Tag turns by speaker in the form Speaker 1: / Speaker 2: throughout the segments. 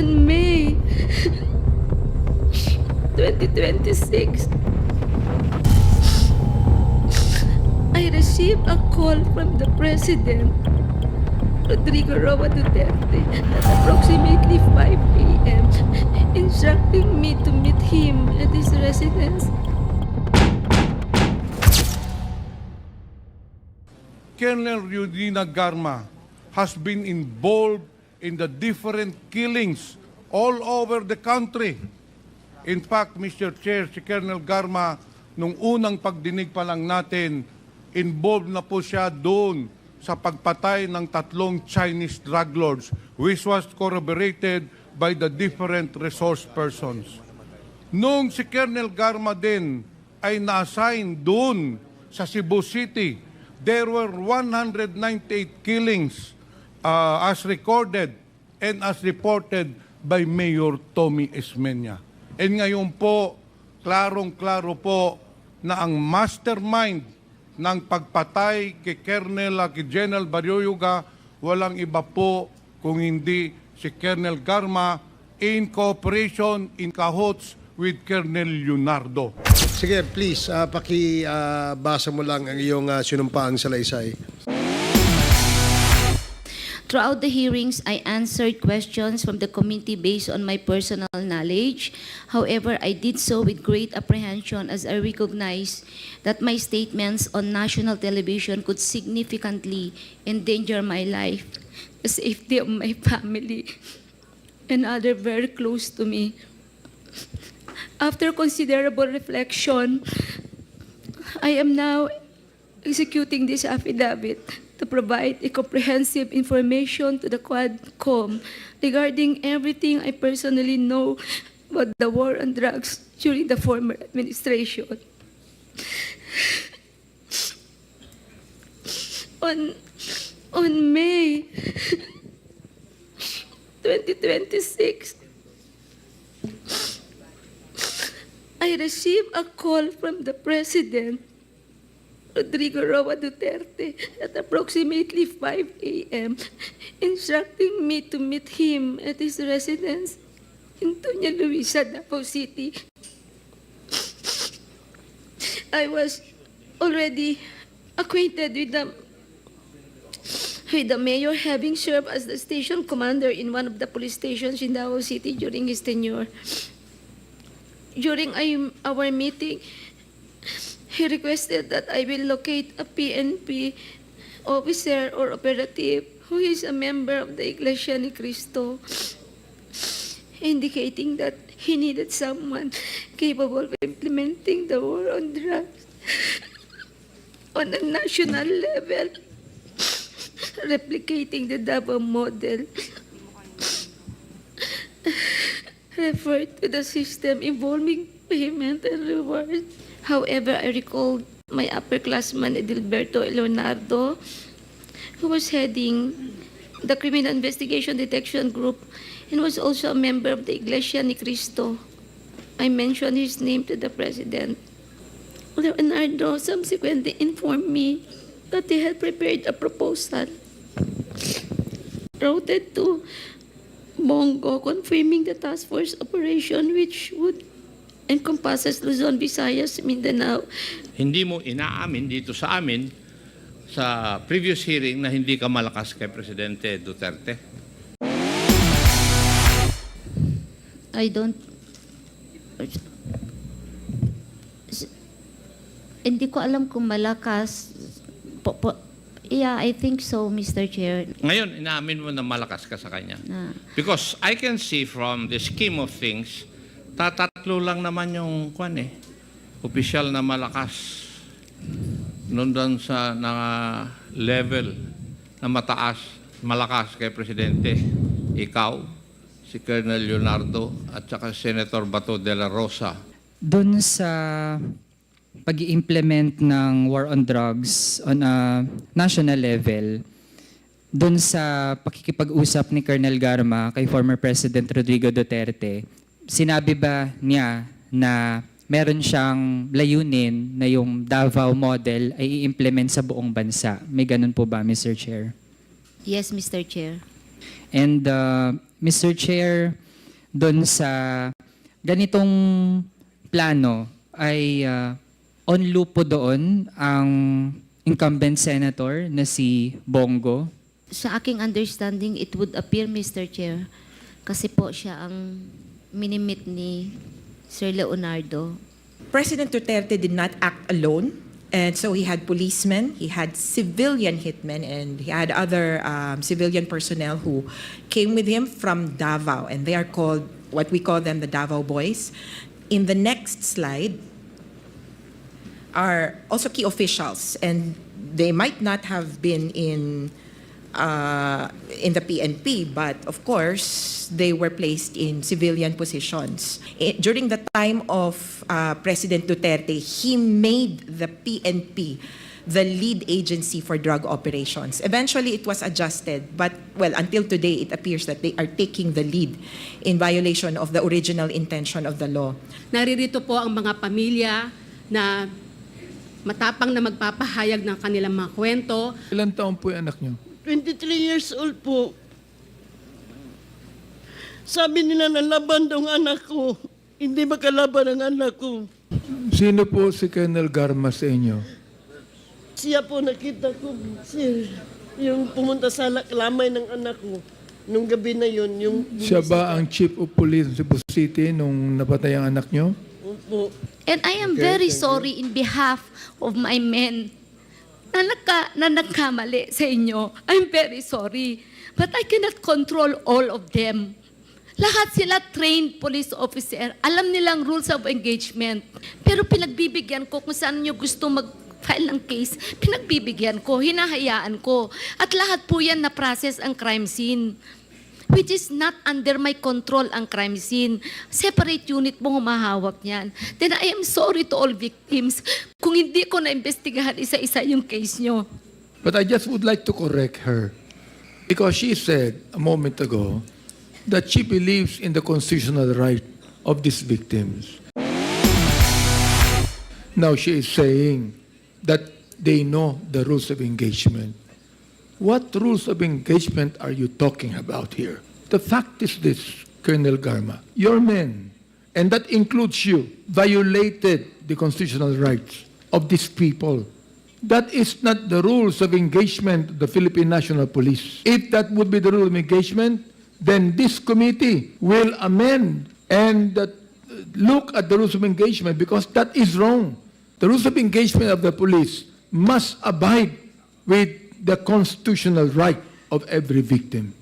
Speaker 1: On May 2026, I received a call from the President, Rodrigo Duterte, at approximately 5 a.m., instructing me to meet him at his residence.
Speaker 2: Colonel Royina Garma has been involved in the different killings all over the country. In fact, Mr. Chair, si Colonel Garma, nung unang pagdinig pa lang natin, involved na po siya doon sa pagpatay ng 3 Chinese drug lords, which was corroborated by the different resource persons. Nung si Colonel Garma din ay na-assign doon sa Cebu City, there were 198 killings as recorded and as reported by Mayor Tommy Esmeña. And ngayon po, klarong-klaro po na ang mastermind ng pagpatay kay General Baryoyoga walang iba po kung hindi si Colonel Garma in cooperation, in cahoots with Colonel Leonardo.
Speaker 3: Sige, please, pakibasa mo lang ang iyong sinumpaang salaysay.
Speaker 4: Throughout the hearings, I answered questions from the committee based on my personal knowledge. However, I did so with great apprehension as I recognized that my statements on national television could significantly endanger my life, the safety of my family, and others very close to me. After considerable reflection, I am now executing this affidavit to provide a comprehensive information to the Quadcom regarding everything I personally know about the war on drugs during the former administration. On May 2026, I received a call from the President, Rodrigo Duterte, at approximately 5 a.m., instructing me to meet him at his residence in Doña Luisa, Davao City. I was already acquainted with the mayor, having served as the station commander in one of the police stations in Davao City during his tenure. During our meeting, he requested that I will locate a PNP officer or operative who is a member of the Iglesia ni Cristo, indicating that he needed someone capable of implementing the war on drugs on a national level, replicating the Davao model, referred to the system involving payment and reward. However, I recalled my upperclassman Edilberto Leonardo, who was heading the Criminal Investigation Detection Group and was also a member of the Iglesia ni Cristo. I mentioned his name to the President. Leonardo subsequently informed me that he had prepared a proposal routed to Bongo confirming the task force operation which would encompasses Luzon, Visayas, Mindanao.
Speaker 5: Hindi mo inaamin dito sa amin sa previous hearing na hindi ka malakas kay Presidente Duterte?
Speaker 4: I don't... Hindi ko alam kung malakas. Yeah, I think so, Mr. Chair.
Speaker 5: Ngayon, inaamin mo na malakas ka sa kanya. Because I can see from the scheme of things, tatatlo lang naman yung opisyal na malakas nandun sa level na malakas kay Presidente. Ikaw, si Colonel Leonardo, at saka Senator Bato de la Rosa.
Speaker 6: Doon sa pag-i-implement ng war on drugs on a national level, doon sa pakikipag-usap ni Colonel Garma kay former President Rodrigo Duterte, sinabi ba niya na meron siyang layunin na yung Davao model ay i-implement sa buong bansa? May ganun po ba, Mr. Chair?
Speaker 4: Yes, Mr. Chair.
Speaker 6: And Mr. Chair, doon sa ganitong plano ay on loop po doon ang incumbent senator na si Bongo?
Speaker 4: Sa aking understanding, it would appear, Mr. Chair, kasi po siya ang minimit ni Sir Leonardo.
Speaker 7: President Duterte did not act alone. And so he had policemen, he had civilian hitmen, and he had other civilian personnel who came with him from Davao. And they are called, what we call them, the Davao Boys. In the next slide are also key officials. And they might not have been in the PNP, but of course, they were placed in civilian positions. During the time of President Duterte, he made the PNP the lead agency for drug operations. Eventually, it was adjusted, but well, until today, it appears that they are taking the lead in violation of the original intention of the law.
Speaker 8: Naririto po ang mga pamilya na matapang na magpapahayag ng kanilang mga kwento.
Speaker 9: Ilan taon po yung anak niyo?
Speaker 10: 23 years old po. Sabi nila na laban daw ang anak ko. Hindi makalaban ang anak ko.
Speaker 9: Sino po si Colonel Garma sa inyo?
Speaker 10: Siya po nakita ko, sir. Yung pumunta sa lamay ng anak ko. Nung gabi na yun, yung...
Speaker 9: Siya ba ang chief of police ng Cebu City nung napatay ang anak niyo?
Speaker 10: Opo.
Speaker 4: And I am very sorry in behalf of my men na nagkamali sa inyo. I'm very sorry. But I cannot control all of them. Lahat sila trained police officer. Alam nilang rules of engagement. Pero pinagbibigyan ko kung saan nyo gusto mag-file ng case. Pinagbibigyan ko, hinahayaan ko. At lahat po yan na-process ang crime scene. Which is not under my control ang crime scene. Separate unit mo humahawak niyan. Then I am sorry to all victims kung hindi ko na-investigahan isa-isa yung case nyo.
Speaker 9: But I just would like to correct her. Because she said a moment ago that she believes in the constitutional right of these victims. Now she is saying that they know the rules of engagement. What rules of engagement are you talking about here? The fact is this, Colonel Garma. Your men, and that includes you, violated the constitutional rights of these people. That is not the rules of engagement of the Philippine National Police. If that would be the rule of engagement, then this committee will amend and look at the rules of engagement because that is wrong. The rules of engagement of the police must abide with the constitutional right of every victim.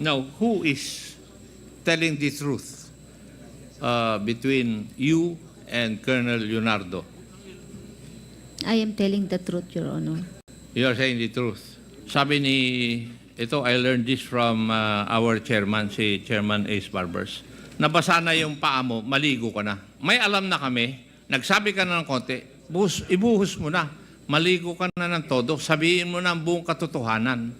Speaker 5: Now, who is telling the truth between you and Colonel Leonardo?
Speaker 4: I am telling the truth, Your Honor.
Speaker 5: You are saying the truth. Sabi ni, ito, I learned this from our chairman, si Chairman Ace Barbers. Nabasa na yung paa mo, maligo ka na. May alam na kami, nagsabi ka na ng konti, ibuhos mo na. Maligo ka na ng todo, sabihin mo na ang buong katotohanan.